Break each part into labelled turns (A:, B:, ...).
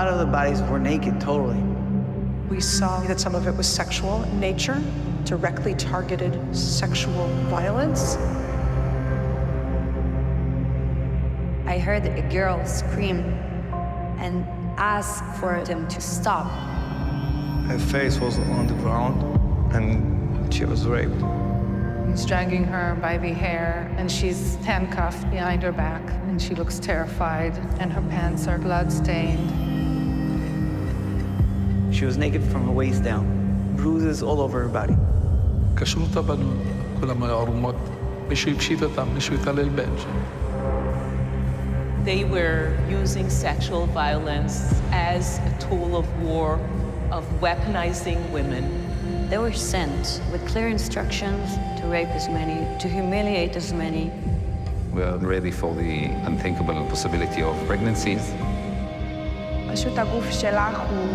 A: lot of the bodies were naked totally.
B: We saw that some of it was sexual in nature, directly targeted sexual violence.
C: I heard a girl scream and ask for them to stop.
D: Her face was on the ground and she was raped.
E: He's dragging her by the hair and she's handcuffed behind her back and she looks terrified and her pants are blood-stained.
A: She was naked from her waist down, bruises all over her body.
F: קשרו אותה בנות, כולם היו ערומות, מישהו הפשיט אותם, מישהו התעלל בהם שם.
G: They were using sexual violence as a tool of war, of weaponizing women.
C: They were sent with clear instructions to rape as many, to humiliate as many.
H: We are ready for the unthinkable possibility of pregnancies.
I: פשוט הגוף שלך הוא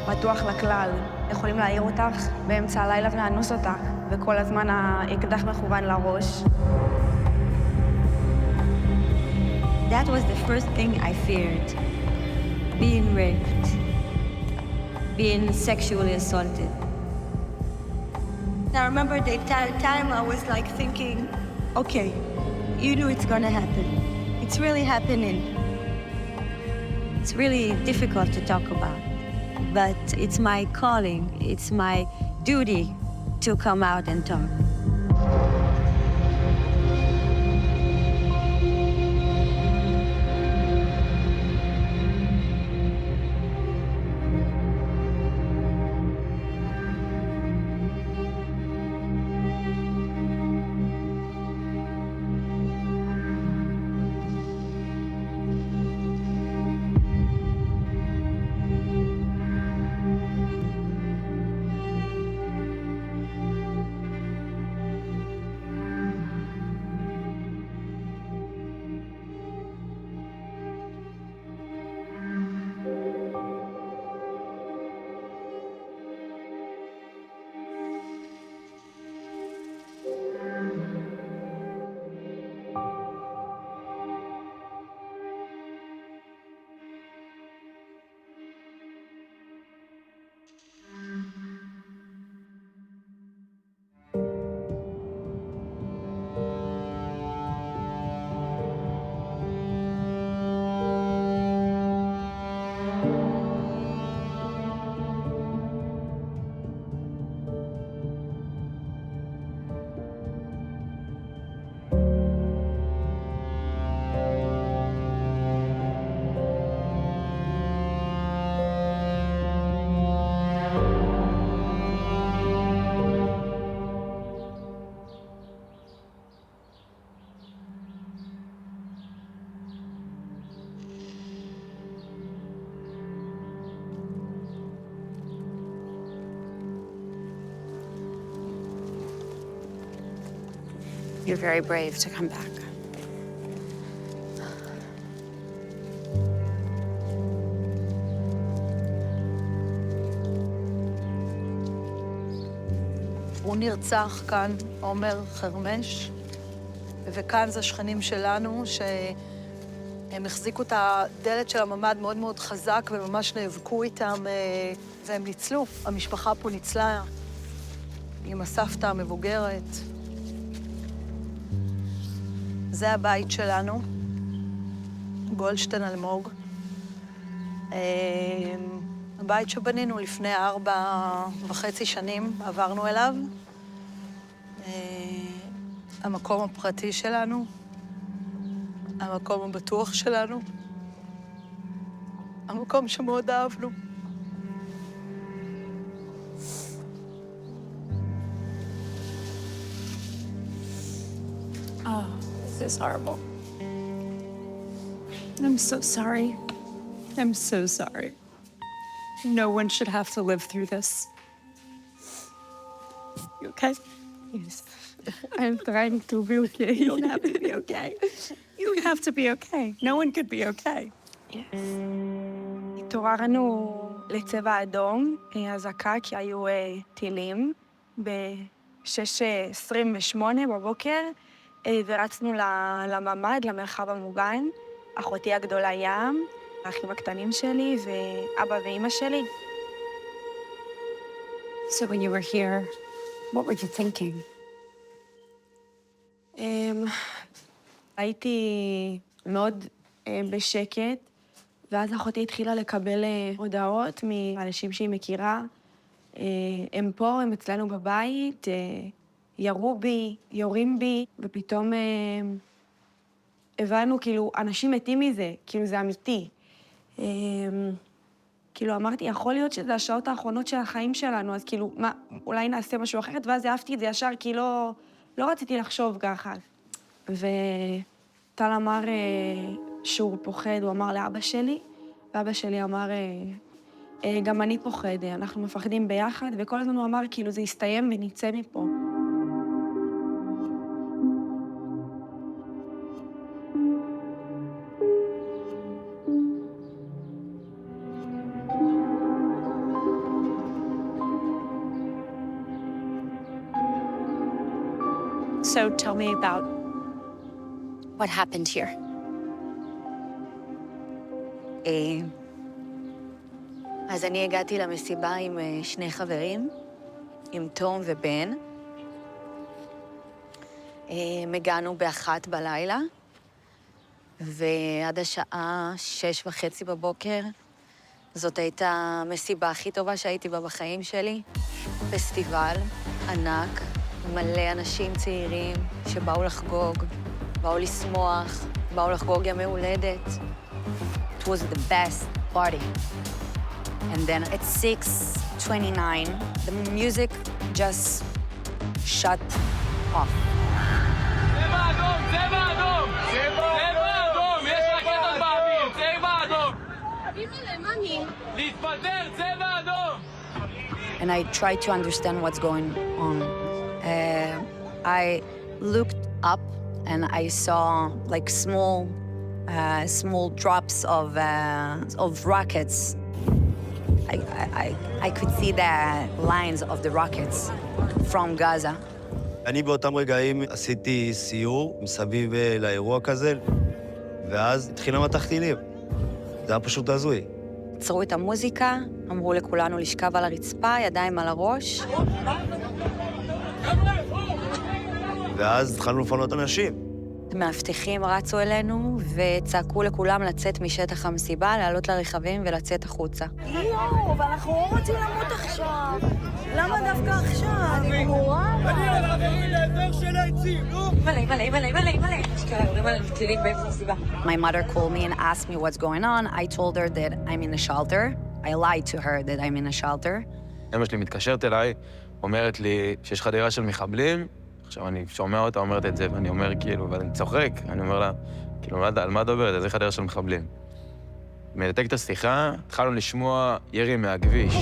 I: פתוח לכלל. יכולים להעיר אותך באמצע הלילה ולאנוס אותך, וכל הזמן האקדח מכוון לראש.
C: That was the first thing I feared. Being raped. Being sexually assaulted.
J: I remember the entire time I was like thinking, okay, you knew it's gonna happen. It's really happening.
C: It's really difficult to talk about, but it's my calling, it's my duty to come out and talk.
I: You're very brave to come back.
E: הוא נרצח כאן, עומר חרמש, וכאן זה שכנים שלנו שהם החזיקו את הדלת של הממ"ד מאוד מאוד חזק וממש נאבקו איתם והם ניצלו. המשפחה פה ניצלה עם הסבתא המבוגרת. זה הבית שלנו, גולדשטיין אלמוג. הבית שבנינו לפני 4.5 שנים, עברנו אליו. המקום הפרטי שלנו, המקום הבטוח שלנו, המקום שמאוד אהבנו.
I: Oh, this is horrible. I'm so sorry. I'm so sorry. No one should have to live through this. You okay? Yes. I'm trying to be okay. You don't have to be okay. You have to be okay. No one could be okay. Yes.
J: התעוררנו לצבע אדום, אזעקה, כי היו טילים. ב-6:28 בבוקר, ורצנו לממ"ד, למרחב המוגן. אחותי הגדולה ים,
I: האחים הקטנים שלי ואבא ואמא שלי.
C: So when you were here, what were you thinking?
I: הייתי מאוד בשקט, ואז אחותי התחילה לקבל הודעות מאנשים שהיא מכירה. הם פה, הם אצלנו בבית, ירו בי, יורים בי, ופתאום הבנו, כאילו, אנשים מתים מזה, כאילו, זה אמיתי. כאילו, אמרתי, יכול להיות שזה השעות האחרונות של החיים שלנו, אז כאילו, מה, אולי נעשה משהו אחרת, ואז אהבתי את זה ישר, כי לא רציתי לחשוב ככה. וטל אמר שהוא פוחד, הוא אמר לאבא שלי, ואבא שלי אמר, גם אני פוחד, אנחנו מפחדים ביחד, וכל הזמן הוא אמר, כאילו, זה יסתיים ונצא מפה.
B: So tell me about
C: What happened here?
E: אז אני הגעתי למסיבה עם שני חברים, עם תום ובן. הגענו ב1 בלילה, ועד השעה 6:30 בבוקר, זאת הייתה המסיבה הכי טובה שהייתי בה בחיים שלי. פסטיבל ענק, מלא אנשים צעירים שבאו לחגוג, באו לשמוח, באו לחגוג ימי הולדת.
C: It was the best party. And then at 6:29, the music just shut off.
F: צבע אדום! צבע אדום! צבע אדום! יש רקטות באוויר! צבע אדום! להתפטר! צבע אדום!
C: And I tried to understand what's going on. I looked up and I saw like small drops of rockets. I could see the lines of the rockets from Gaza.
D: אני באותם רגעים עשיתי סיור מסביב לאירוע כזה, ואז התחילה מטח טילים. זה היה פשוט הזוי.
C: עצרו את המוזיקה, אמרו לכולנו לשכב על הרצפה, ידיים על הראש.
D: ואז התחלנו לפנות אנשים.
C: מאבטחים רצו אלינו וצעקו לכולם לצאת משטח המסיבה, לעלות לרכבים ולצאת החוצה.
J: יואו, אבל אנחנו לא רוצים למות עכשיו. למה דווקא עכשיו? אני גמורה. אני הולכים לאזור של העצים, נו.
C: My mother called me and asked me what's going on. I told her that I'm in a shelter. I lied to her that I'm in a shelter.
K: אמא שלי מתקשרת אליי, אומרת לי שיש חדירה של מחבלים. עכשיו אני שומע אותה אומרת את זה, ואני אומר כאילו, ואני צוחק, אני אומר לה, כאילו, על מה דוברת? איזה חדירה של מחבלים. מנתק את השיחה, התחלנו לשמוע ירי מהכביש.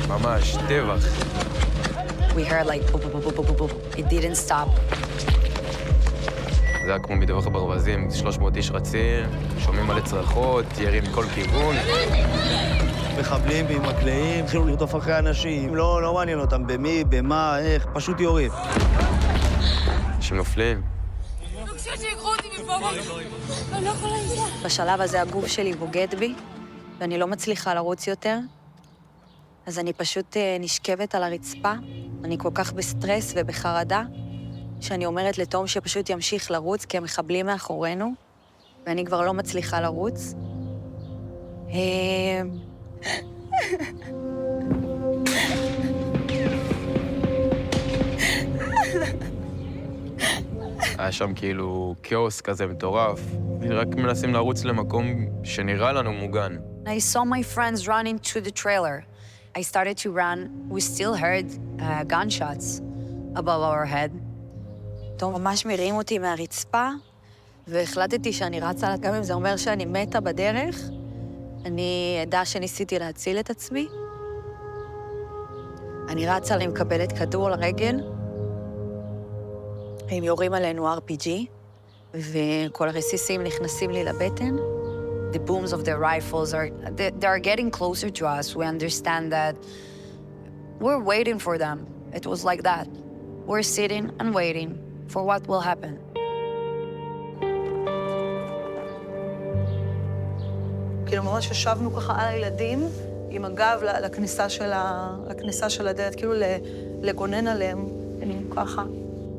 K: ממש, טבח.
C: We heard like boop, boop, boop, boop, boop. It didn't stop.
K: זה היה כמו מטווח הברווזים, 300 איש רצים, שומעים מלא צרחות, ירי מכל כיוון.
D: מחבלים ועם מקלעים, התחילו לרדוף אחרי אנשים, לא מעניין אותם במי, במה, איך, פשוט יורים.
K: אנשים נופלים.
C: בשלב הזה הגוף שלי בוגד בי, ואני לא מצליחה לרוץ יותר. אז אני פשוט נשכבת על הרצפה. אני כל כך בסטרס ובחרדה, שאני אומרת לתום שפשוט ימשיך לרוץ, כי הם מחבלים מאחורינו, ואני כבר לא מצליחה לרוץ.
K: היה שם כאילו כאוס כזה מטורף, רק מנסים לרוץ למקום שנראה לנו מוגן.
C: I saw my friends running to the trailer. I started to run. We still heard gunshots above our head. תום ממש מרים אותי מהרצפה, והחלטתי שאני רצה, גם אם זה אומר שאני מתה בדרך, אני ידעה שניסיתי להציל את עצמי. אני רצה, אני מקבלת כדור לרגל, הם יורים עלינו RPG, וכל הרסיסים נכנסים לי לבטן. The booms of their rifles they're getting closer to us. We understand that we're waiting for them. It was like that. We're sitting and waiting for what will happen.
E: כאילו ממש ישבנו ככה על הילדים, עם הגב לכניסה של הדלת, כאילו לגונן עליהם, ככה.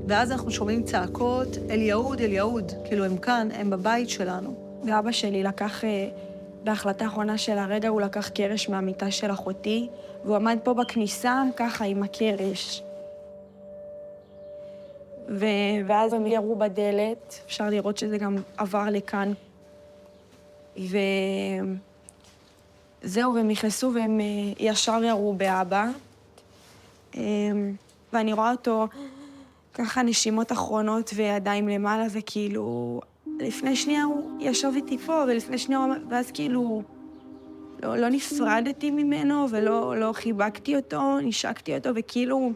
E: ואז אנחנו שומעים צעקות, אל יהוד, אל יהוד, כאילו הם כאן, הם בבית שלנו.
I: ואבא שלי לקח, בהחלטה האחרונה של הרגע, הוא לקח קרש מהמיטה של אחותי, והוא עמד פה בכניסה, ככה, עם הקרש. ואז הם ירו בדלת, אפשר לראות שזה גם עבר לכאן. וזהו, והם נכנסו והם ישר ירו באבא. ואני רואה אותו ככה נשימות אחרונות וידיים למעלה, וכאילו, לפני שנייה הוא ישב איתי פה, ולפני שנייה הוא... ואז כאילו, לא נפרדתי ממנו, ולא חיבקתי אותו, נשקתי אותו, וכאילו...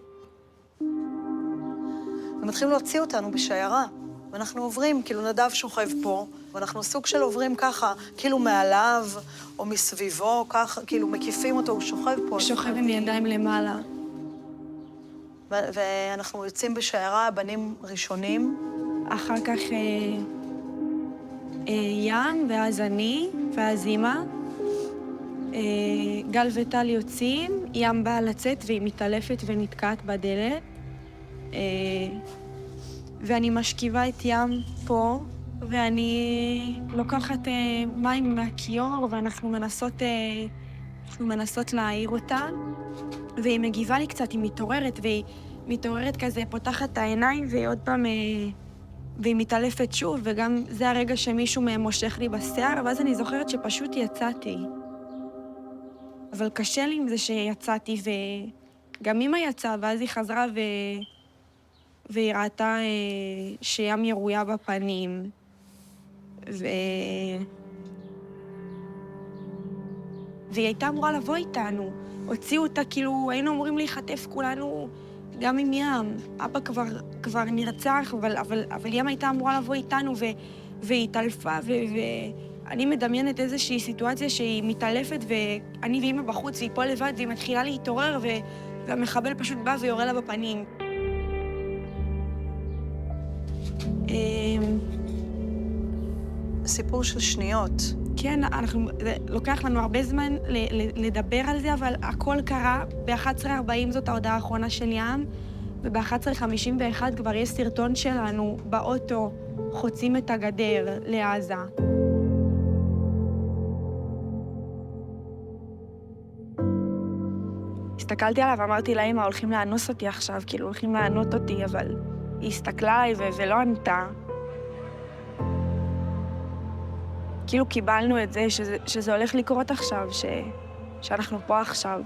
E: הם מתחילים להוציא אותנו בשיירה, ואנחנו עוברים, כאילו נדב שוכב פה, ואנחנו סוג של עוברים ככה, כאילו מעליו, או מסביבו, ככה, כאילו מקיפים אותו, הוא שוכב פה.
I: הוא שוכב עם ידיים למעלה.
E: ואנחנו יוצאים בשיירה, בנים ראשונים.
I: אחר כך ים, ואז אני, ואז אמא. גל וטל יוצאים, ים באה לצאת והיא מתעלפת ונתקעת בדלת. ואני משכיבה את ים פה, ואני לוקחת מים מהכיור, ואנחנו מנסות להעיר אותה. והיא מגיבה לי קצת, היא מתעוררת, והיא מתעוררת כזה, פותחת את העיניים, ועוד פעם, והיא מתעלפת שוב, וגם זה הרגע שמישהו מהם מושך לי בשיער, ואז אני זוכרת שפשוט יצאתי. אבל קשה לי עם זה שיצאתי, וגם אמא יצאה, ואז היא חזרה והיא ראתה שים ירויה בפנים. והיא הייתה אמורה לבוא איתנו. הוציאו אותה, כאילו, היינו אמורים להיחטף כולנו, גם עם ים. אבא כבר נרצח, אבל ים הייתה אמורה לבוא איתנו, והיא התעלפה, ואני מדמיינת איזושהי סיטואציה שהיא מתעלפת, ואני ואמא בחוץ, והיא פה לבד, והיא מתחילה להתעורר, והמחבל פשוט בא ויורה לה בפנים.
E: סיפור של שניות.
I: כן, זה לוקח לנו הרבה זמן לדבר על זה, אבל הכל קרה. ב-11:40 זאת ההודעה האחרונה של ים, וב-11:51 כבר יש סרטון שלנו באוטו, חוצים את הגדר לעזה. הסתכלתי עליו ואמרתי לה, אמא, הולכים לאנוס אותי עכשיו, כאילו הולכים לענות אותי, אבל היא הסתכלה עליי ולא ענתה. כאילו קיבלנו את זה, שזה הולך לקרות עכשיו, שאנחנו פה עכשיו.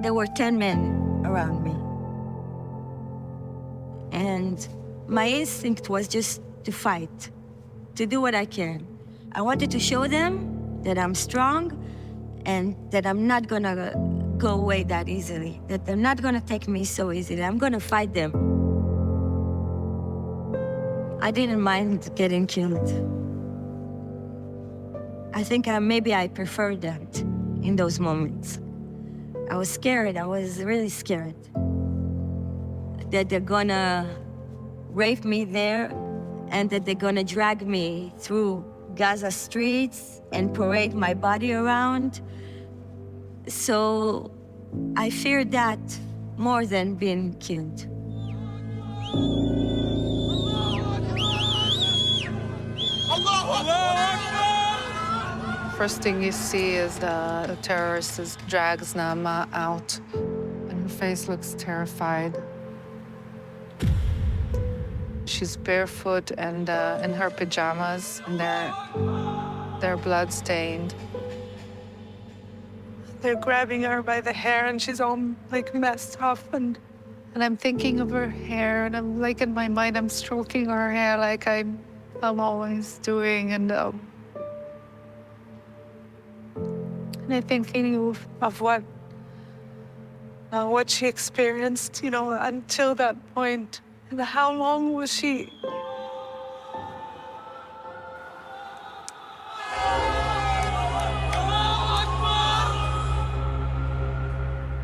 J: There were 10 men around me. And my instinct was just to fight, to do what I can. I wanted to show them that I'm strong and that I'm not gonna go away that easily, that they're not gonna take me so easily. I'm gonna fight them. I didn't mind getting killed. I think maybe I preferred that in those moments. I was scared, I was really scared that they're gonna rape me there and that they're gonna drag me through Gaza streets and parade my body around. So I feared that more than being killed.
B: First thing you see is the terrorist drags Nama out, and her face looks terrified. She's barefoot and in her pajamas, and they're blood-stained. They're grabbing her by the hair, and she's all like messed up, and I'm thinking of her hair, and I'm like in my mind, I'm stroking her hair like I'm always doing, and And I'm thinking of what she experienced, you know, until that point. And how long was she?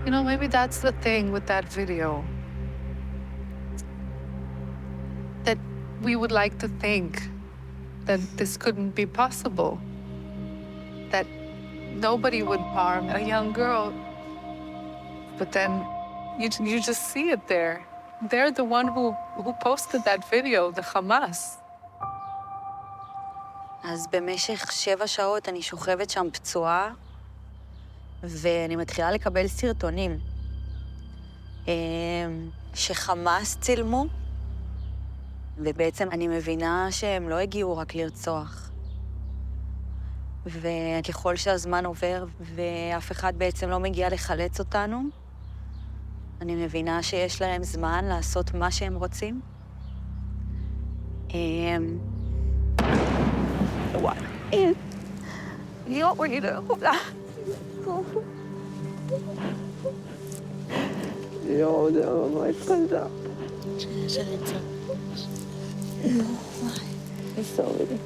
B: You know, maybe that's the thing with that video. That we would like to think that this couldn't be possible. That nobody would harm a young girl. But then you just see it there. They're the one who posted that video, the Hamas.
C: אז במשך 7 שעות אני שוכבת שם פצועה, ואני מתחילה לקבל סרטונים שחמאס צילמו, ובעצם אני מבינה שהם לא הגיעו רק לרצוח. וככל שהזמן עובר ואף אחד בעצם לא מגיע לחלץ אותנו, אני מבינה שיש להם זמן לעשות מה שהם רוצים. What? You don't want you to hold that. No, my God. It's so really.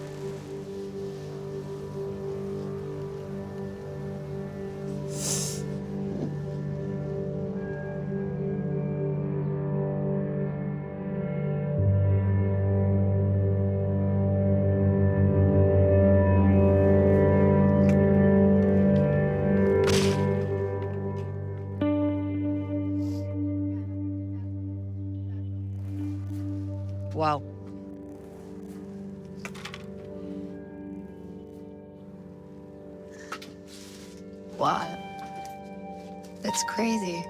C: Wow.
L: Wow. That's crazy.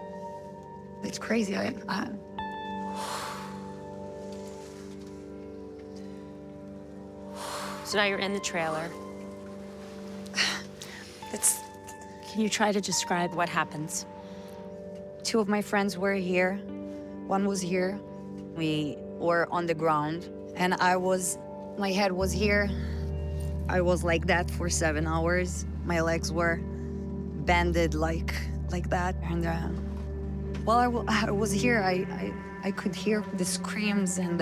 L: That's crazy.
J: So now you're in the trailer. Can you try to describe what happens?
C: 2 of my friends were here. One was here. We were on the ground, and my head was here. I was like that for 7 hours. My legs were bended like that. And while I was here, I could hear the screams and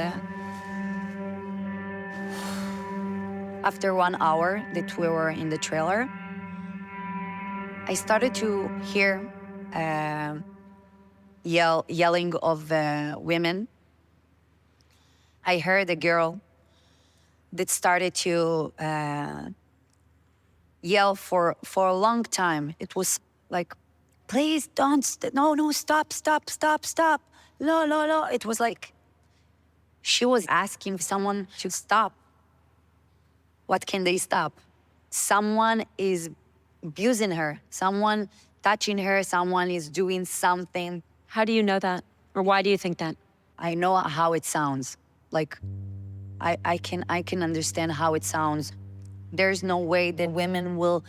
C: after 1 hour that we were in the trailer, I started to hear yelling of women. I heard a girl that started to yell for a long time. It was like, please don't, no, stop. No. It was like she was asking someone to stop. What can they stop? Someone is abusing her, someone touching her, someone is doing something.
J: How do you know that? Or why do you think that?
C: I know how it sounds. Like, I can understand how it sounds. There's no way that women will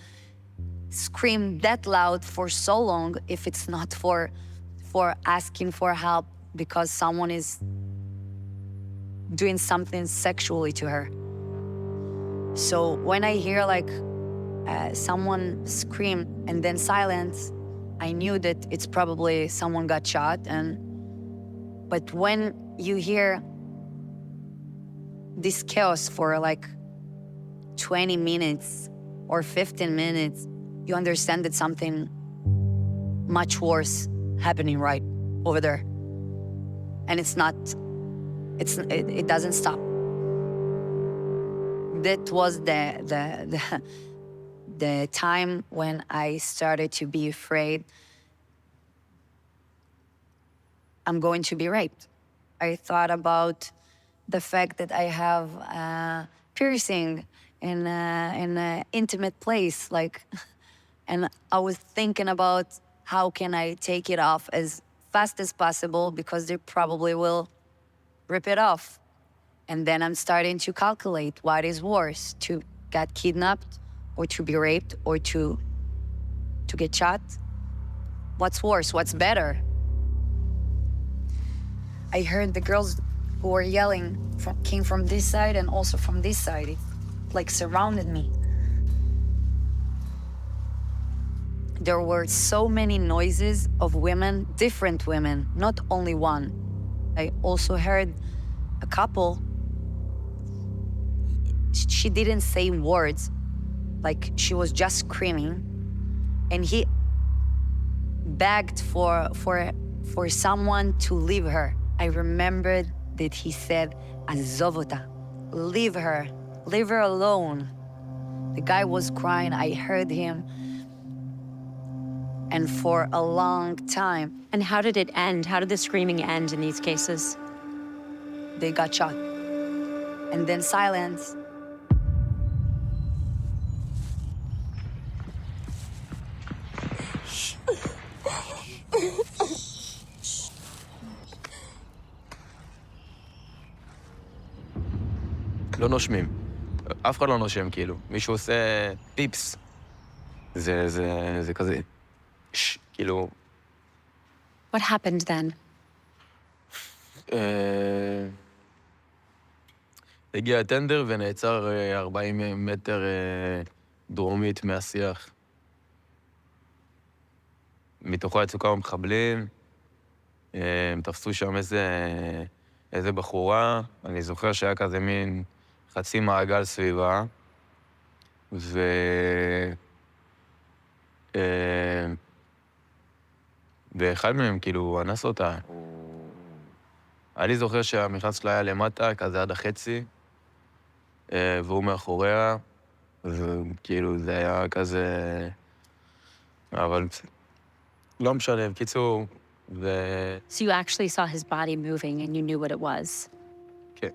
C: scream that loud for so long if it's not for asking for help because someone is doing something sexually to her. So when I hear like someone scream and then silence, I knew that it's probably someone got shot. But when you hear this chaos for like 20 minutes or 15 minutes, you understand that something much worse happening right over there. And it doesn't stop. That was the time when I started to be afraid I'm going to be raped. I thought about the fact that I have a piercing in an intimate place, and I was thinking about how can I take it off as fast as possible because they probably will rip it off. And then I'm starting to calculate what is worse, to get kidnapped or to be raped or to get shot. What's worse? What's better? I heard the girls who were yelling came from this side and also from this side. It like surrounded me. There were so many noises of women, different women, not only one. I also heard a couple. She didn't say words, like she was just screaming. And he begged for someone to leave her. I remembered that he said, "Azov ota," leave her alone. The guy was crying, I heard him. And for a long time.
M: And how did it end? How did the screaming end in these cases?
C: They got shot. And then silence.
K: לא נושמים. אף אחד לא נושם, כאילו. מישהו עושה פיפס. זה כזה... כאילו...
M: What happened then?
K: הגיע הטנדר ונעצר 40 מטר דרומית מהשיח. מתוכו יצאו כמה מחבלים, הם תפסו שם איזה בחורה, אני זוכר שהיה כזה מין חצי מעגל סביבה, ואחד מהם כאילו הוא אנס אותה. אני זוכר שהמכנס שלה היה למטה, כזה עד החצי, והוא מאחוריה, וכאילו זה היה כזה... אבל לא משנה, בקיצור,
M: So you actually saw his body moving and you knew what it was?
K: כן.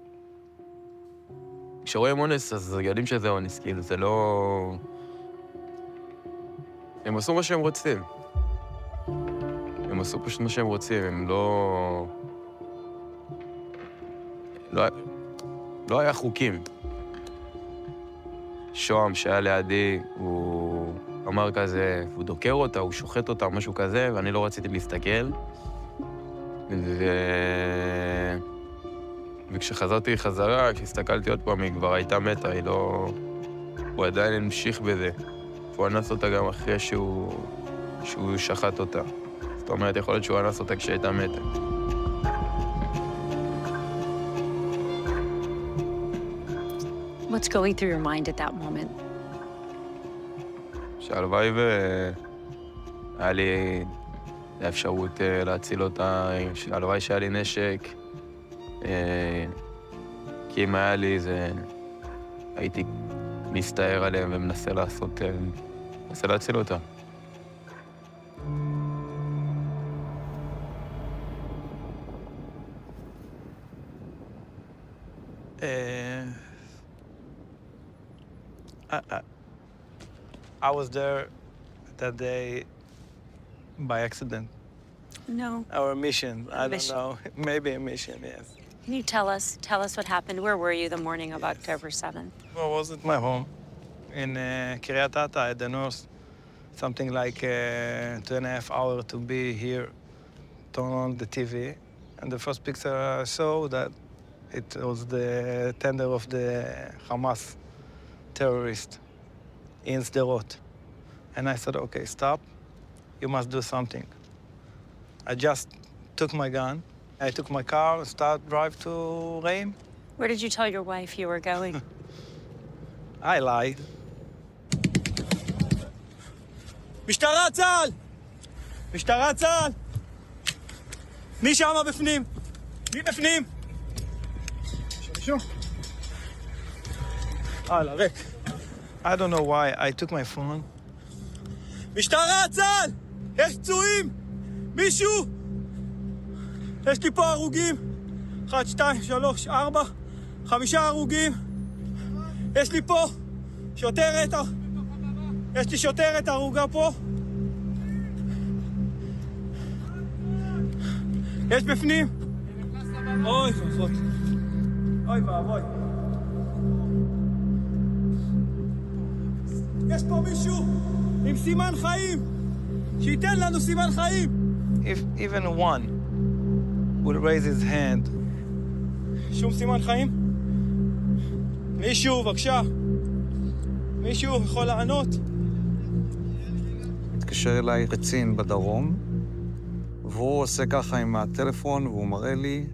K: כשרואים אונס, אז יודעים שזה אונס, כאילו זה לא... הם עשו מה שהם רוצים. הם עשו פשוט מה שהם רוצים, הם לא... לא היה חוקים. שוהם שהיה לידי, הוא אמר כזה, הוא דוקר אותה, הוא שוחט אותה, משהו כזה, ואני לא רציתי להסתכל. וכשחזרתי חזרה, כשהסתכלתי עוד פעם, היא כבר הייתה מתה, היא לא... הוא עדיין המשיך בזה. הוא אנס אותה גם אחרי שהוא שחט אותה. זאת אומרת, יכול להיות שהוא אנס אותה כשהייתה מתה.
M: What's going through your mind at that moment?
K: שהלוואי והיה לי האפשרות להציל אותה, שהלוואי שהיה לי נשק, כי אם היה לי זה... הייתי מסתער עליהם ומנסה מנסה להציל אותה.
N: I was there that day by accident.
M: No.
N: Our mission, I don't know. Maybe a mission, yes.
M: Can you tell us what happened? Where were you the morning of October 7th?
N: I was at my home in Kiryat Ata at the north. Something like 2.5 hours to be here, turn on the TV. And the first picture I saw that it was the tender of the Hamas terrorist in Sderot. And I said, okay, stop. You must do something. I just took my gun. I took my car, start drive to Reim.
M: Where did you tell your wife you were going?
N: I lied.
F: משטרה צה"ל! משטרה צה"ל! מי שמה בפנים? מי בפנים? מישהו?
N: ריק. I don't know why I took my phone.
F: משטרה צה"ל! יש פצועים! מישהו! יש לי פה הרוגים. 1, 2, 3, 4, 5 הרוגים. יש לי פה שוטרת. יש לי שוטרת הרוגה פה. יש בפנים. אוי, פחות. אוי ואבוי. יש פה מישהו עם סימן חיים. שייתן לנו סימן חיים.
N: If even one would raise his hand.
F: שום סימן חיים? מישהו, בבקשה. מישהו יכול לענות?
O: מתקשר אליי קצין בדרום, והוא עושה ככה עם הטלפון, והוא מראה לי,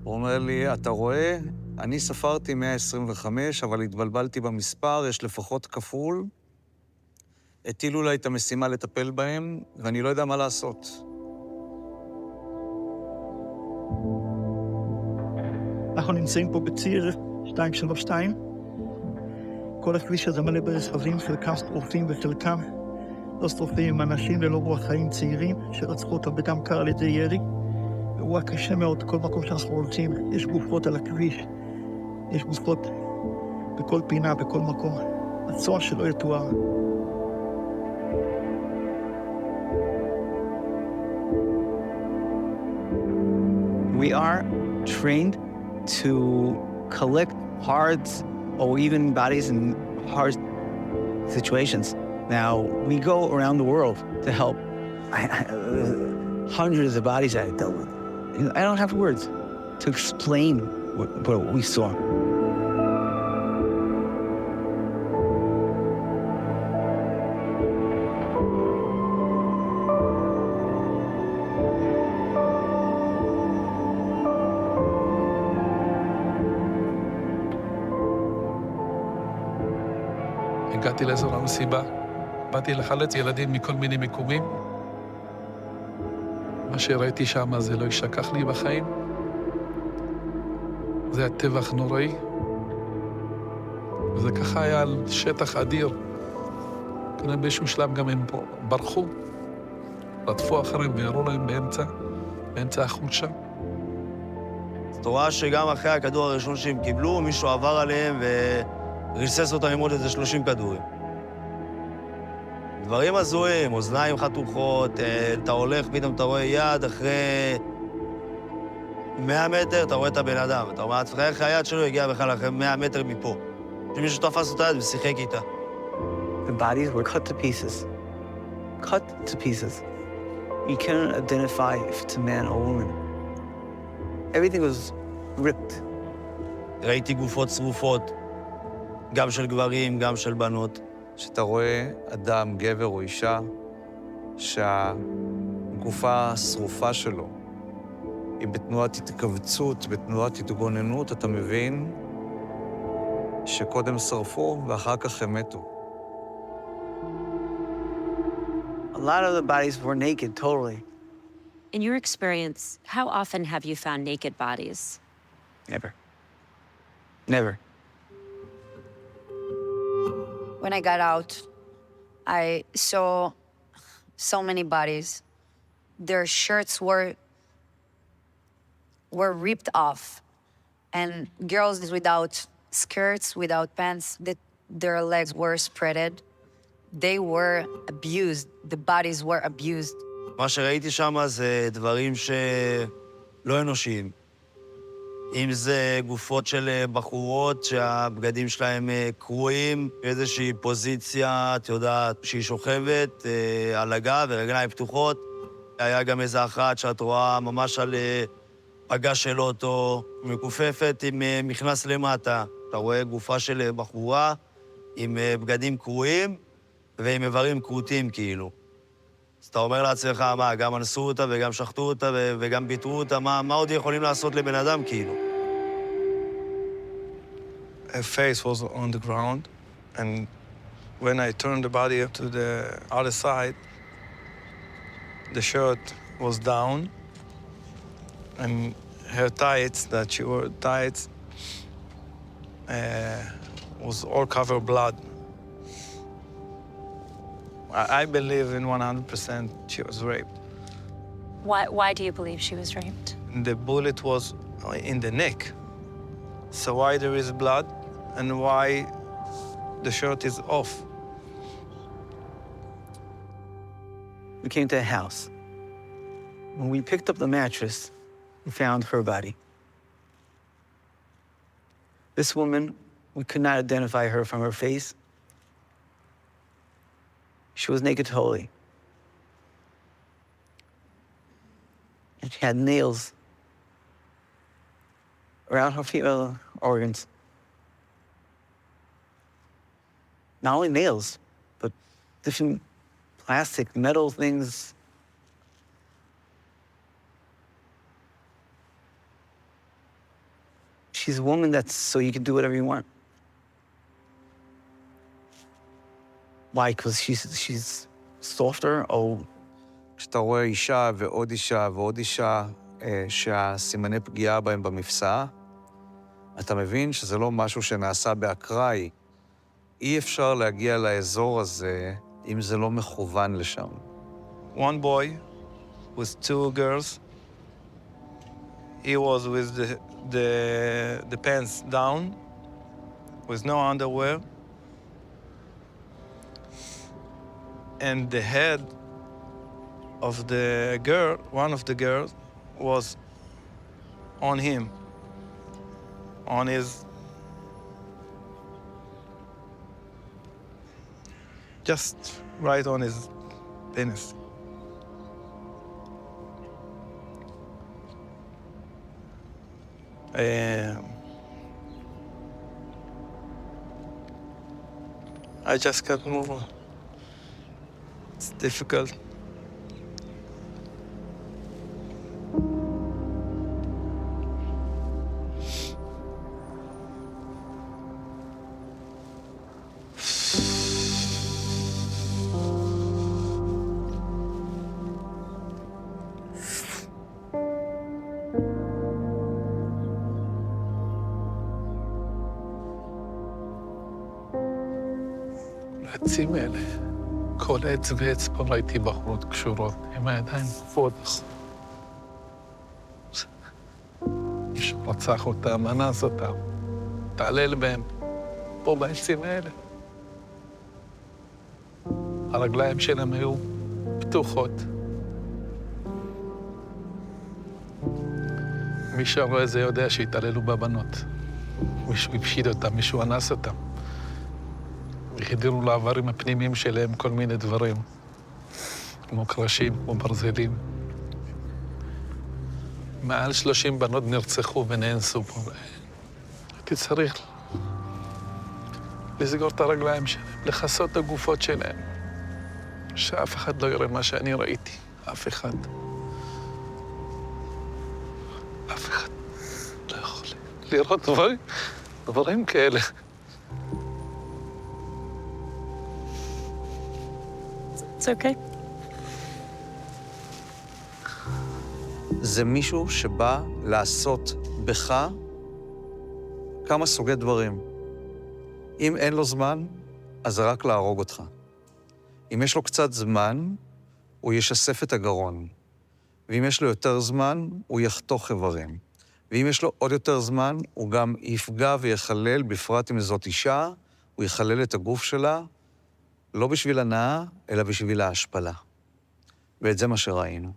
O: הוא אומר לי, אתה רואה, אני ספרתי 125, אבל התבלבלתי במספר, יש לפחות כפול. הטילו לה את המשימה לטפל בהם, ואני לא יודע מה לעשות.
P: אנחנו נמצאים פה בציר 232. כל הכביש הזה מלא ברכבים, חלקם שרופים וחלקם לא שרופים, אנשים ללא רוח חיים צעירים שרצחו אותם בדם קר על ידי ירי. אירוע קשה מאוד, כל מקום שאנחנו רוצים, יש גופות על הכביש, יש גופות בכל פינה, בכל מקום. הצורך שלא יתואר.
A: We are trained to collect hearts or even bodies in hard situations. Now, we go around the world to help. Hundreds of bodies I dealt with. I don't have words to explain what we saw.
Q: הגעתי לאזור המסיבה, באתי לחלץ ילדים מכל מיני מיקומים. מה שראיתי שם זה לא ישכח לי בחיים. זה היה טבח נוראי. וזה ככה היה על שטח אדיר. כנראה באיזשהו שלב גם הם ברחו, רדפו אחריהם ויראו להם באמצע החוץ שם.
D: זאת רואה שגם אחרי הכדור הראשון שהם קיבלו, מישהו עבר עליהם וריסס אותם עם עוד איזה 30 כדורים. דברים הזויים, אוזניים חתוכות, אתה הולך, פתאום אתה רואה יד, אחרי 100 מטר אתה רואה את הבן אדם. אתה אומר לעצמך, איך היד שלו הגיע בכלל אחרי 100 מטר מפה? שמישהו תפס אותה יד ושיחק איתה.
A: The bodies were cut to pieces. Cut to pieces. You cannot identify if it's a man or a woman. Everything was ripped.
D: ראיתי גופות שרופות, גם של גברים, גם של בנות.
O: כשאתה רואה אדם, גבר או אישה, שהגופה השרופה שלו היא בתנועת התכווצות, בתנועת התגוננות, אתה מבין שקודם שרפו ואחר כך הם מתו.
A: A lot of the bodies were naked, totally.
M: In your experience, how often have you found naked bodies?
A: Never. Never.
C: When I got out, I saw so many bodies. Their shirts were ripped off, and girls without skirts, without pants, their legs were spreaded. They were abused. The bodies were abused.
D: מה שראיתי שם זה דברים שלא אנושיים. אם זה גופות של בחורות שהבגדים שלהם קרועים, איזושהי פוזיציה, את יודעת, שהיא שוכבת על הגב ורגליים פתוחות. היה גם איזו אחת שאת רואה ממש על פגש של אוטו, מכופפת עם מכנס למטה. אתה רואה גופה של בחורה עם בגדים קרועים ועם איברים כרותים כאילו. אז אתה אומר לעצמך, מה, גם אנסו אותה וגם שחטו אותה וגם ביטרו אותה, מה עוד יכולים לעשות לבן אדם כאילו?
N: Her face was on the ground, and when I turned the body up to the other side, the shirt was down, and her tights, that she wore tights, was all covered blood. I believe in 100% she was raped.
M: Why do you believe she was raped?
N: The bullet was in the neck. So why there is blood and why the shirt is off?
A: We came to a house. When we picked up the mattress, we found her body. This woman, we could not identify her from her face. She was naked totally. And she had nails around her female organs. Not only nails, but different plastic, metal things. She's a woman that's so you can do whatever you want. Why? Because she's softer or...
O: כשאתה רואה אישה ועוד אישה ועוד אישה שהסימני פגיעה בהם במפסע, אתה מבין שזה לא משהו שנעשה באקראי. אי אפשר להגיע לאזור הזה אם זה לא מכוון לשם.
N: One boy with two girls. He was with the pants down, with no underwear. And the head of the girl, one of the girls, was on him, on his... just right on his penis. I just can't move on. It's difficult.
Q: העצים האלה, כל עץ ועץ פה ראיתי בחורות קשורות, עם הידיים כפות. מישהו רצח אותם, אנס אותם, תעלל בהם, פה בעצים האלה. הרגליים שלהם היו פתוחות. מי שרואה זה יודע שהתעללו בבנות. מישהו הפשיד אותם, מישהו אנס אותם. והחדירו לעברים הפנימיים שלהם כל מיני דברים, כמו קרשים, כמו ברזלים. מעל 30 בנות נרצחו ונאנסו פה. הייתי צריך לסגור את הרגליים שלהם, לכסות את הגופות שלהם, שאף אחד לא יראה מה שאני ראיתי, אף אחד. אף אחד לא יכול לראות דברים כאלה.
M: It's okay.
O: זה מישהו שבא לעשות בך כמה סוגי דברים. אם אין לו זמן, אז זה רק להרוג אותך. אם יש לו קצת זמן, הוא ישסף את הגרון. ואם יש לו יותר זמן, הוא יחתוך איברים. ואם יש לו עוד יותר זמן, הוא גם יפגע ויחלל, בפרט אם זאת אישה, הוא יחלל את הגוף שלה, לא בשביל הנאה, אלא בשביל ההשפלה. ואת זה מה שראינו.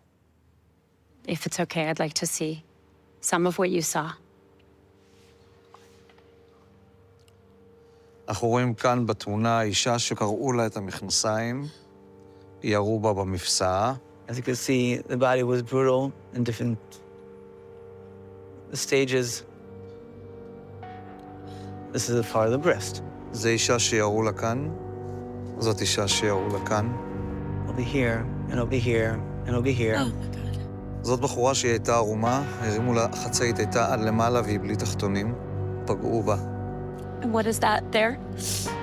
M: If it's okay, I'd like to see some of what you saw.
O: אנחנו רואים כאן בתמונה אישה שקרעו לה את המכנסיים, ירו בה במפסע.
A: As you can see, the body was brutal in different stages. This is a part of the breast.
O: זה אישה שירו לה כאן, זאת אישה שירו לה כאן.
A: Over here, and over here, and over here.
O: זאת בחורה שהיא הייתה ערומה, הרימו לה חצאית, הייתה עד למעלה והיא בלי תחתונים, פגעו בה.
M: And what is that there?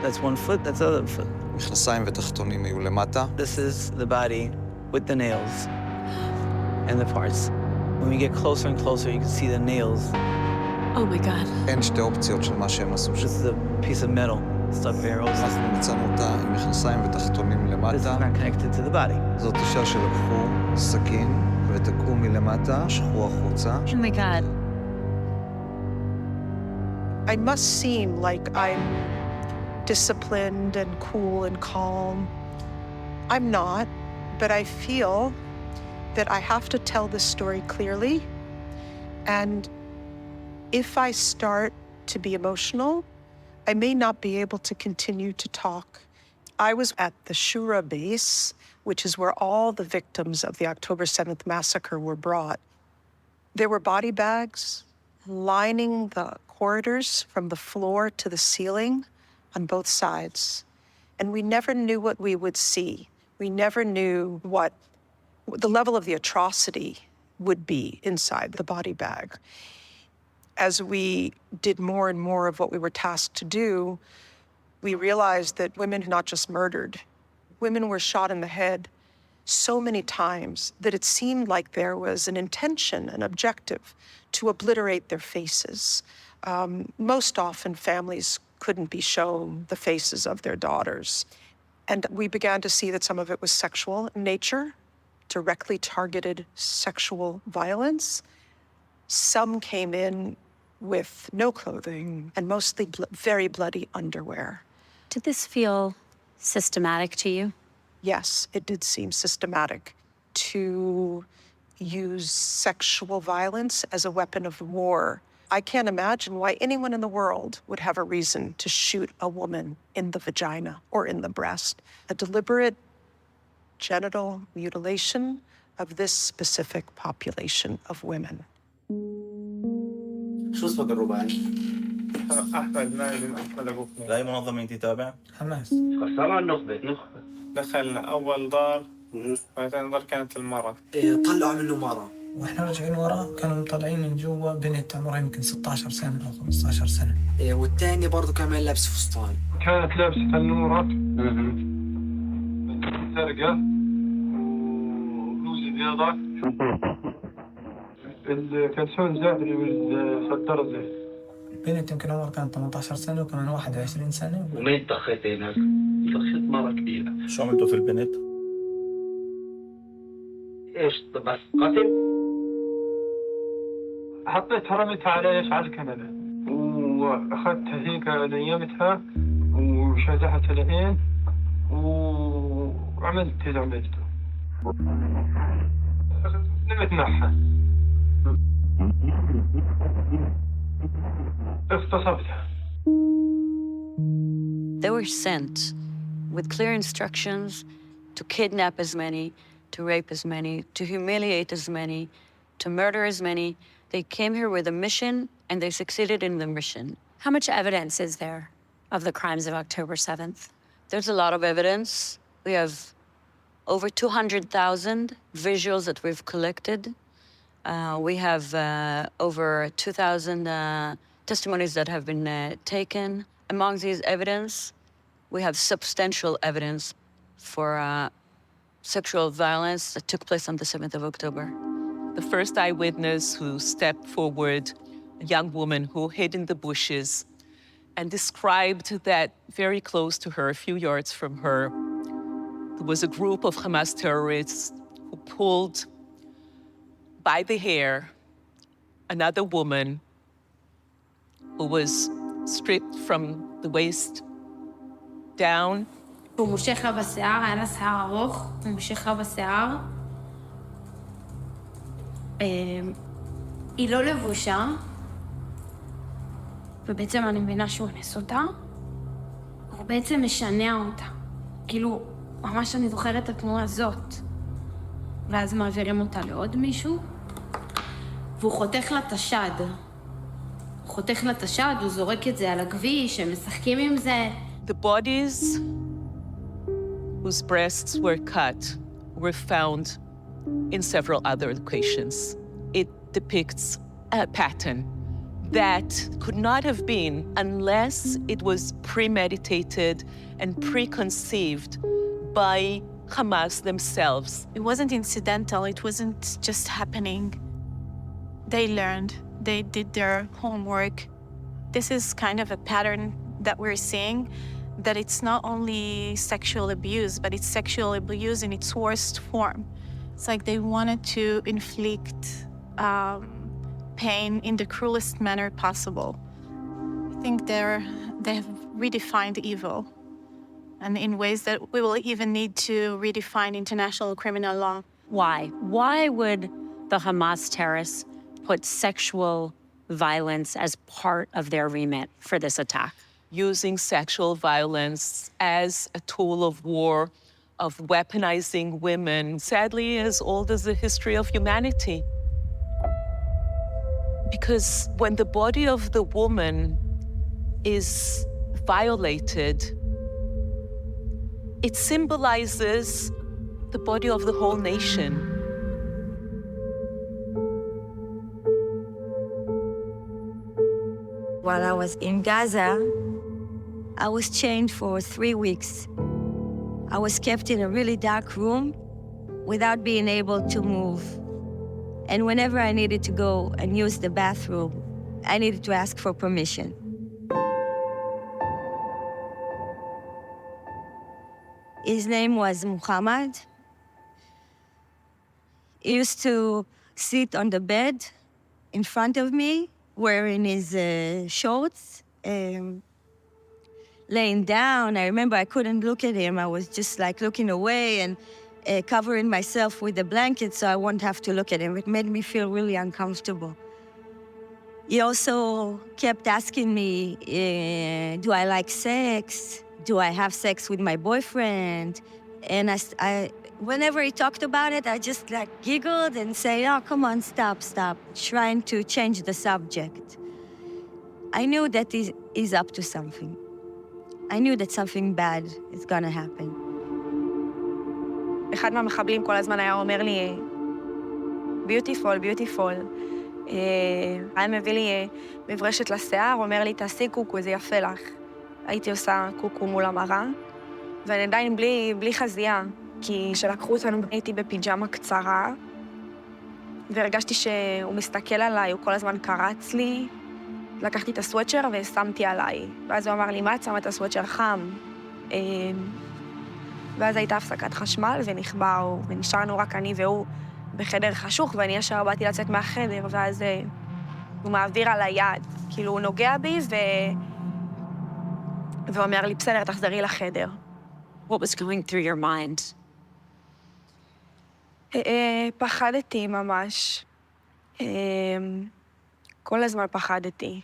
A: That's one foot, that's the other foot.
O: מכנסיים ותחתונים היו למטה.
A: This is the body with the nails and the parts. When we get closer and closer, you can see the nails.
M: Oh my God.
O: אין שתי אופציות של מה שהם עשו.
A: This is a piece of metal stuck there.
O: אנחנו מצאנו אותה עם מכנסיים ותחתונים למטה.
A: This is not connected to the body.
O: זאת אישה שלקחו סכין ותקעו מלמטה, שחררו החוצה.
M: Oh my God.
E: I must seem like I'm disciplined and cool and calm. I'm not, but I feel that I have to tell this story clearly. And if I start to be emotional, I may not be able to continue to talk. I was at the Shura base, which is where all the victims of the October 7th massacre were brought. There were body bags lining the corridors from the floor to the ceiling on both sides. And we never knew what we would see.
R: We never knew what the level of the atrocity would be inside the body bag. As we did more and more of what we were tasked to do, we realized that women were not just murdered. Women were shot in the head so many times that it seemed like there was an intention, an objective, to obliterate their faces. Most often, families couldn't be shown the faces of their daughters. And we began to see that some of it was sexual in nature, directly targeted sexual violence. Some came in with no clothing and mostly very bloody underwear.
M: Did this feel systematic to you?
R: Yes, it did seem systematic to use sexual violence as a weapon of war. I can't imagine why anyone in the world would have a reason to shoot a woman in the vagina or in the breast. A deliberate genital mutilation of this specific population of women.
S: شو اسمك الرباعي؟
N: أحمد ملقوف.
S: لأي منظمة أنت تابع؟
N: حماس.
S: طبعا نخبة.
N: دخلنا أول دار بعدين دار كانت المرة.
S: طلعوا منه مرة.
T: واحنا راجعين ورا كانوا مطلعين من جوا بنت عمرها يمكن 16 سنة أو 15 سنة.
S: والثاني برضه كمان لابس فستان.
N: كانت لابسة النورة. زرقاء وبلوزة بيضاء. الكلسون زاهري والصدر زاهري.
T: بنت يمكن عمرها كانت 18 سنة وكمان 21 سنة.
S: ومين طخيت هناك؟ طخيت مرة كبيرة. شو عملتوا في البنت؟ ايش بس قتل؟
N: حطيتها رميتها على الكنبة وأخذتها هيك نيمتها وشدحت العين وعملت اللي عملته. نمت معها. اغتصبتها.
C: They were sent with clear instructions to kidnap as many, to rape as many, to humiliate as many, to murder as many. They came here with a mission, and they succeeded in the mission.
M: How much evidence is there of the crimes of October 7th?
C: There's a lot of evidence. We have over 200,000 visuals that we've collected. We have over 2,000 testimonies that have been taken. Among these evidence, we have substantial evidence for sexual violence that took place on the 7th of October.
G: The first eyewitness who stepped forward, a young woman who hid in the bushes and described that very close to her, a few yards from her, there was a group of Hamas terrorists who pulled by the hair another woman who was stripped from the waist down.
I: הוא מושך לה בשיער, היה לה שיער ארוך, הוא מושך לה בשיער. היא לא לבושה, ובעצם אני מבינה שהוא אנס אותה. הוא בעצם משנע אותה. כאילו, ממש אני זוכרת את התנועה הזאת. ואז מעבירים אותה לעוד מישהו, והוא חותך לה את השד. הוא חותך לה את השד, הוא זורק את זה על הכביש, הם משחקים עם זה.
G: The bodies whose breasts were cut were found in several other locations. It depicts a pattern that could not have been unless it was premeditated and preconceived by Hamas themselves.
U: It wasn't incidental, it wasn't just happening. They learned, they did their homework. This is kind of a pattern that we're seeing, that it's not only sexual abuse, but it's sexual abuse in its worst form. It's like they wanted to inflict pain in the cruelest manner possible. I think they have redefined evil, and in ways that we will even need to redefine international criminal law.
M: Why? Why would the Hamas terrorists put sexual violence as part of their remit for this attack?
G: Using sexual violence as a tool of war, of weaponizing women, sadly as old as the history of humanity. Because when the body of the woman is violated, it symbolizes the body of the whole nation.
J: While I was in Gaza, I was chained for 3 weeks. I was kept in a really dark room without being able to move. And whenever I needed to go and use the bathroom, I needed to ask for permission. His name was Muhammad. He used to sit on the bed in front of me, wearing his shorts, laying down. I remember I couldn't look at him. I was just like looking away and covering myself with a blanket so I won't have to look at him. It made me feel really uncomfortable. He also kept asking me, do I like sex? Do I have sex with my boyfriend? And whenever he talked about it, I just like giggled and say, oh, come on, stop, trying to change the subject. I knew that he's up to something. I knew that something bad is gonna happen.
I: אחד מהמחבלים כל הזמן היה אומר לי, beautiful, beautiful. היה מביא לי מברשת לשיער, אומר לי, תעשי קוקו, זה יפה לך. הייתי עושה קוקו מול המראה, ואני עדיין בלי חזייה, כי כשלקחו אותנו הייתי בפיג'מה קצרה, והרגשתי שהוא מסתכל עליי, הוא כל הזמן קרץ לי. לקחתי את הסוואצ'ר ושמתי עליי. ואז הוא אמר לי, מה את שמה את הסוואצ'ר חם? ואז הייתה הפסקת חשמל ונכבה, ונשארנו רק אני והוא בחדר חשוך, ואני ישר באתי לצאת מהחדר, ואז הוא מעביר על היד. כאילו, הוא נוגע בי והוא אומר לי, בסדר, תחזרי לחדר.
M: What was going through your mind?
I: פחדתי ממש. כל הזמן פחדתי.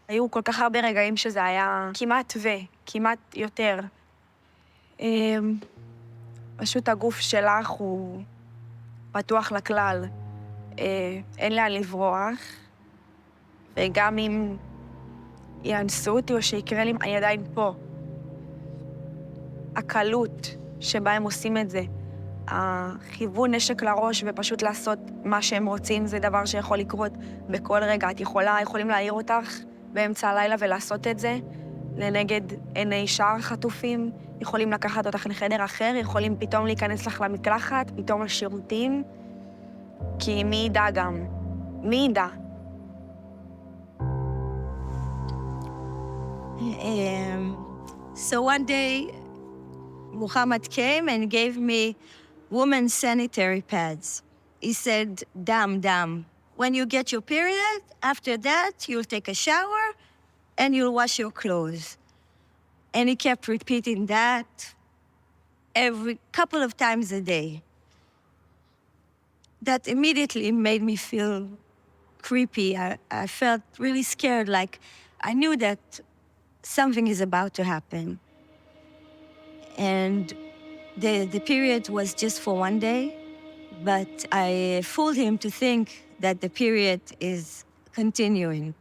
I: היו כל כך הרבה רגעים שזה היה כמעט יותר. פשוט הגוף שלך הוא פתוח לכלל. אין לאן לברוח. וגם אם יאנסו אותי או שיקרה לי, אני עדיין פה. הקלות שבה הם עושים את זה, הכיוון נשק לראש ופשוט לעשות מה שהם רוצים, זה דבר שיכול לקרות בכל רגע. את יכולים להעיר אותך באמצע הלילה ולעשות את זה לנגד עיני שאר חטופים, יכולים לקחת אותך לחדר אחר, יכולים פתאום להיכנס לך למקלחת, פתאום לשירותים, כי מי ידע גם? מי ידע?
J: So one day, Muhammad came and gave me women's sanitary pads. He said, dam. When you get your period, after that, you'll take a shower and you'll wash your clothes. And he kept repeating that every couple of times a day. That immediately made me feel creepy. I felt really scared, like I knew that something is about to happen. And the period was just for one day, but I fooled him to think that the period is continuing.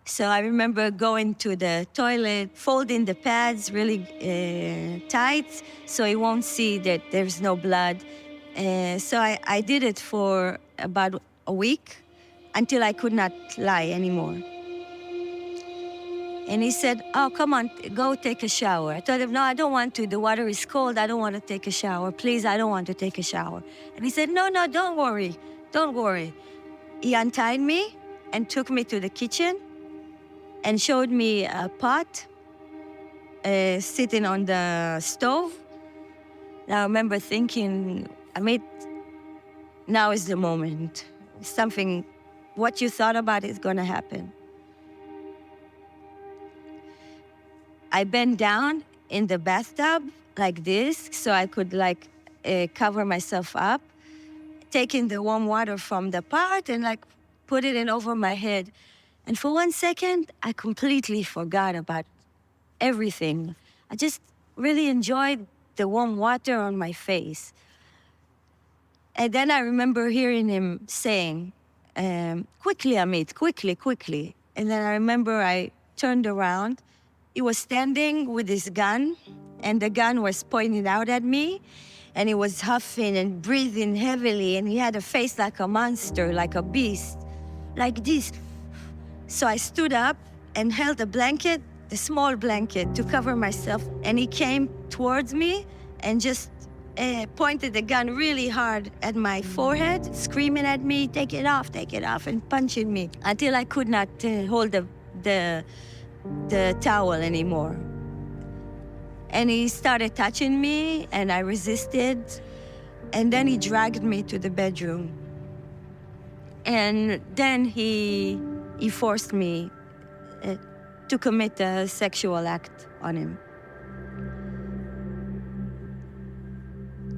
J: So I remember going to the toilet, folding the pads really tight so he won't see that there's no blood. So I did it for about a week until I could not lie anymore. And he said, oh, come on, go take a shower. I told him, no, I don't want to. The water is cold. I don't want to take a shower. Please, I don't want to take a shower. And he said, no, don't worry. He untied me and took me to the kitchen and showed me a pot sitting on the stove. And I remember thinking, now is the moment. What you thought about is gonna happen. I bent down in the bathtub like this so I could cover myself up, taking the warm water from the pot and put it in over my head. And for 1 second, I completely forgot about everything. I just really enjoyed the warm water on my face. And then I remember hearing him saying, quickly, Amit, quickly. And then I remember I turned around. He was standing with his gun, and the gun was pointed out at me. and he was huffing and breathing heavily, and he had a face like a monster, like a beast, like this. So I stood up and held a blanket, the small blanket, to cover myself, and he came towards me and just pointed the gun really hard at my forehead, screaming at me, take it off, and punching me until I could not hold the towel anymore. And he started touching me, and I resisted, and then he dragged me to the bedroom. And then he forced me to commit a sexual act on him.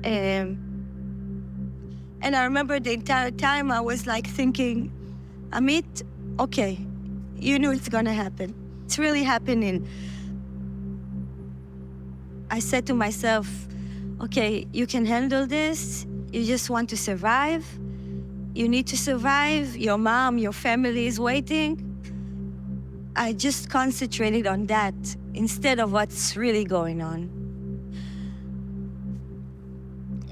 J: And I remember the entire time I was like thinking, Amit, okay, you knew it's gonna happen. It's really happening. I said to myself, okay, you can handle this. You just want to survive. You need to survive. Your mom, your family is waiting. I just concentrated on that instead of what's really going on.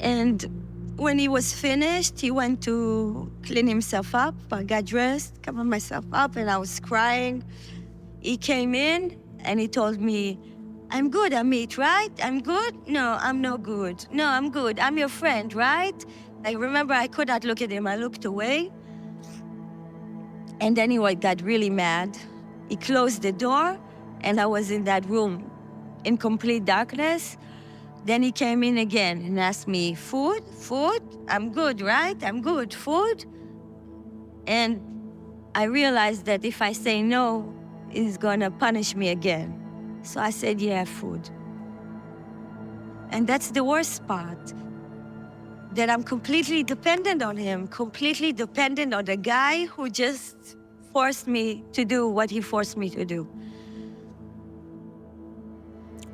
J: And when he was finished, he went to clean himself up. I got dressed, covered myself up, and I was crying. He came in and he told me, I'm good, Amit, right? I'm good? No, I'm no good. No, I'm good. I'm your friend, right? I remember I could not look at him. I looked away. And then he got really mad. He closed the door, and I was in that room in complete darkness. Then he came in again and asked me, food? Food? I'm good, right? I'm good. Food? And I realized that if I say no, he's gonna punish me again. So I said, yeah, food. And that's the worst part, that I'm completely dependent on him, completely dependent on the guy who just forced me to do what he forced me to do.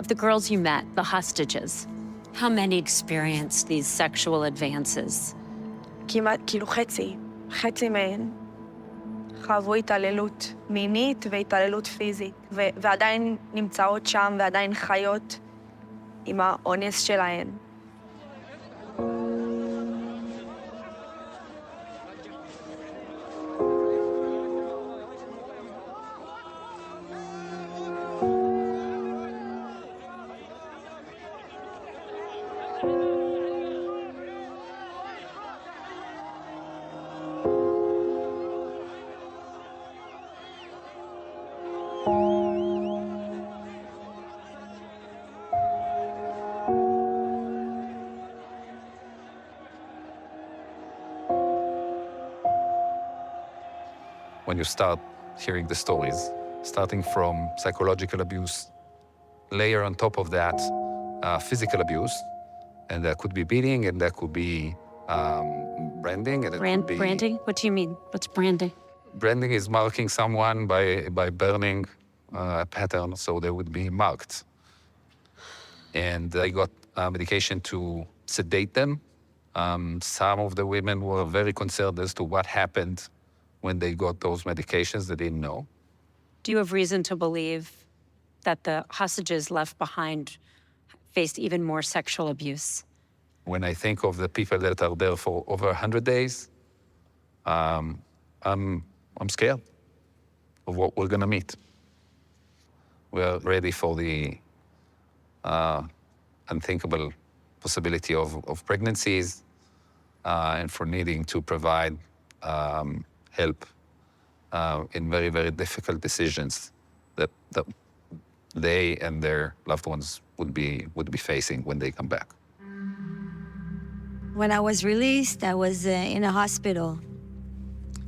M: Of the girls you met, the hostages, how many experienced these sexual advances?
I: כמעט, כאילו חצי מהן חוו התעללות מינית והתעללות פיזית, ועדיין נמצאות שם ועדיין חיות עם האונס שלהן.
H: When you start hearing the stories, starting from psychological abuse, layer on top of that physical abuse, and that could be beating, and that could be branding. And it could be...
M: Branding? What do you mean? What's branding?
H: Branding is marking someone by burning a pattern, so they would be marked. And I got medication to sedate them. Some of the women were very concerned as to what happened when they got those medications. They didn't know.
M: Do you have reason to believe that the hostages left behind faced even more sexual abuse?
H: When I think of the people that are there for over 100 days, I'm scared of what we're gonna meet. We're ready for the unthinkable possibility of pregnancies and for needing to provide help in very, very difficult decisions that they and their loved ones would be facing when they come back.
J: When I was released, I was in a hospital,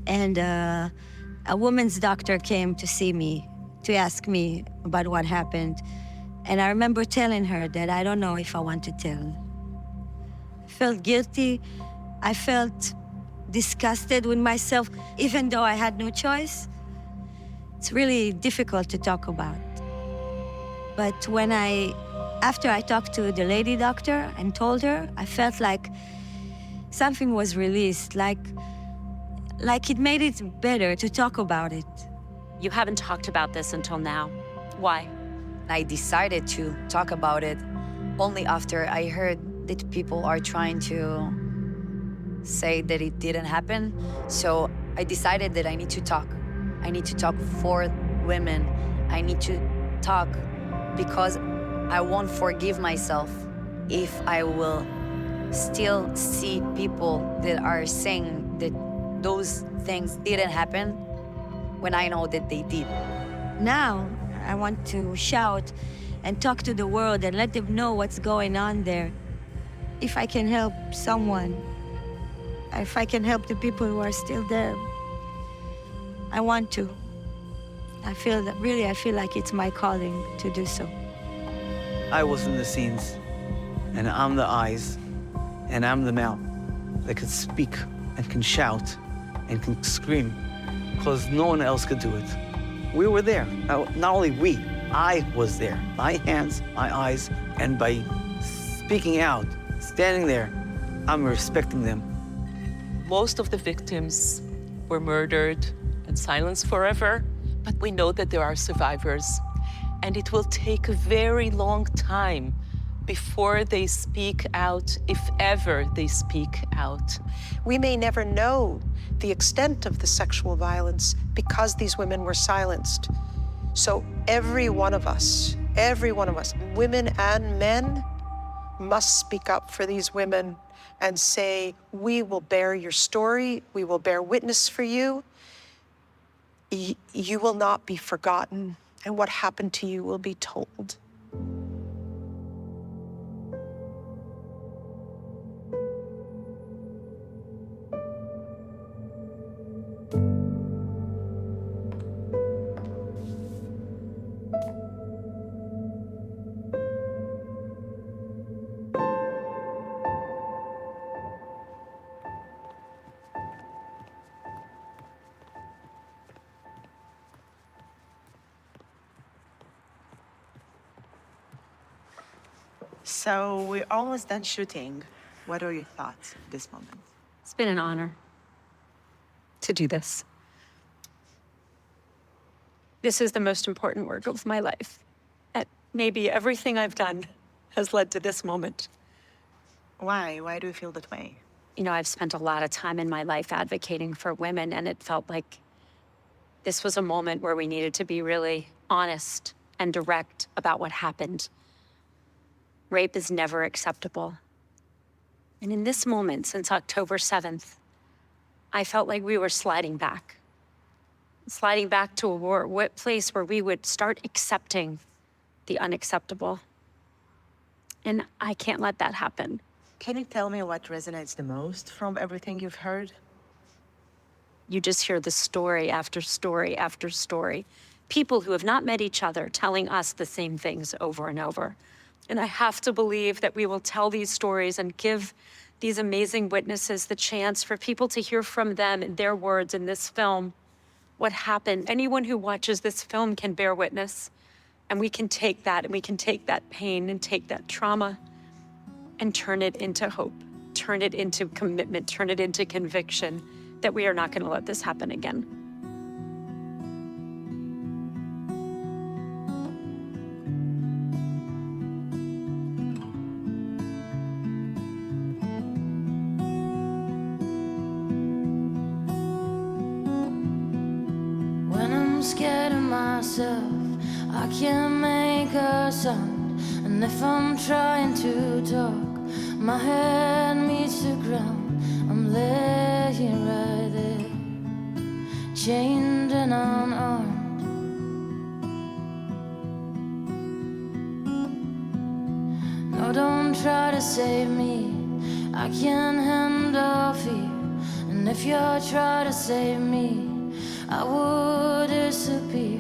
J: and a woman's doctor came to see me, to ask me about what happened. And I remember telling her that I don't know if I want to tell. I felt guilty. I felt disgusted with myself, even though I had no choice. It's really difficult to talk about. But after I talked to the lady doctor and told her, I felt like something was released, like it made it better to talk about it.
M: You haven't talked about this until now. Why?
C: I decided to talk about it only after I heard that people are trying to say that it didn't happen. So I decided that I need to talk. I need to talk for women. I need to talk because I won't forgive myself if I will still see people that are saying that those things didn't happen when I know that they did.
J: Now, I want to shout and talk to the world and let them know what's going on there. If I can help someone, if I can help the people who are still there, I want to. I feel like it's my calling to do so.
A: I was in the scenes, and I'm the eyes, and I'm the mouth that can speak and can shout and can scream, because no one else could do it. We were there. Not only we, I was there. My hands, my eyes, and by speaking out, standing there, I'm respecting them.
G: Most of the victims were murdered and silenced forever, but we know that there are survivors. And it will take a very long time before they speak out, if ever they speak out.
R: We may never know the extent of the sexual violence because these women were silenced. So every one of us, women and men, must speak up for these women and say, we will bear your story, we will bear witness for you. You will not be forgotten, and what happened to you will be told.
B: So we're almost done shooting. What are your thoughts at this moment?
M: It's been an honor to do this. This is the most important work of my life. And maybe everything I've done has led to this moment.
B: Why? Why do you feel that way?
M: You know, I've spent a lot of time in my life advocating for women, and it felt like this was a moment where we needed to be really honest and direct about what happened. Rape is never acceptable. And in this moment, since October 7th, I felt like we were sliding back to a place where we would start accepting the unacceptable. And I can't let that happen.
B: Can you tell me what resonates the most from everything you've heard?
M: You just hear the story after story after story. People who have not met each other telling us the same things over and over. And I have to believe that we will tell these stories and give these amazing witnesses the chance for people to hear from them in their words in this film what happened. Anyone who watches this film can bear witness, and we can take that, and we can take that pain and take that trauma and turn it into hope, turn it into commitment, turn it into conviction that we are not going to let this happen again.
V: Scared of myself, I can't make a sound. And if I'm trying to talk, my head meets the ground. I'm laying right there, chained and unarmed. No, don't try to save me, I can't handle fear. And if you try to save me, I would disappear,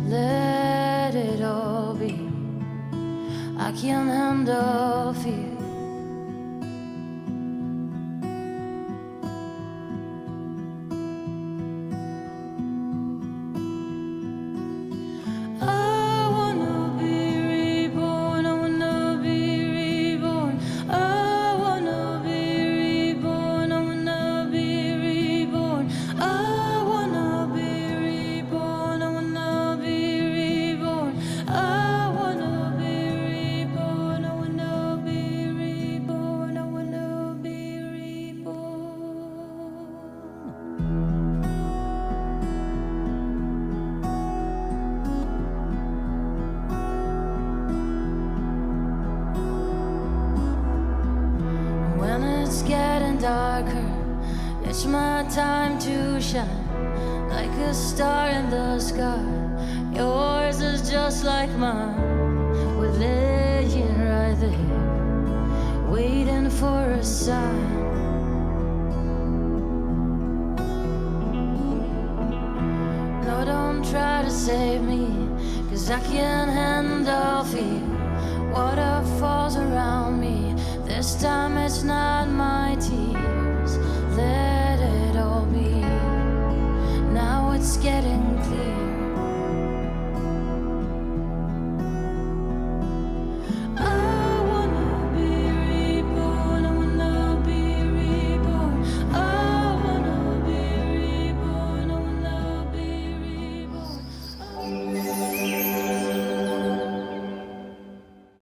V: let it all be. I can't handle fear. getting darker. It's my time to shine, like a star in the sky. Yours is just like mine. We're laying right there, waiting for a sign. No, don't try to save me, 'cause I can't handle fear. Water falls around me, this time it's not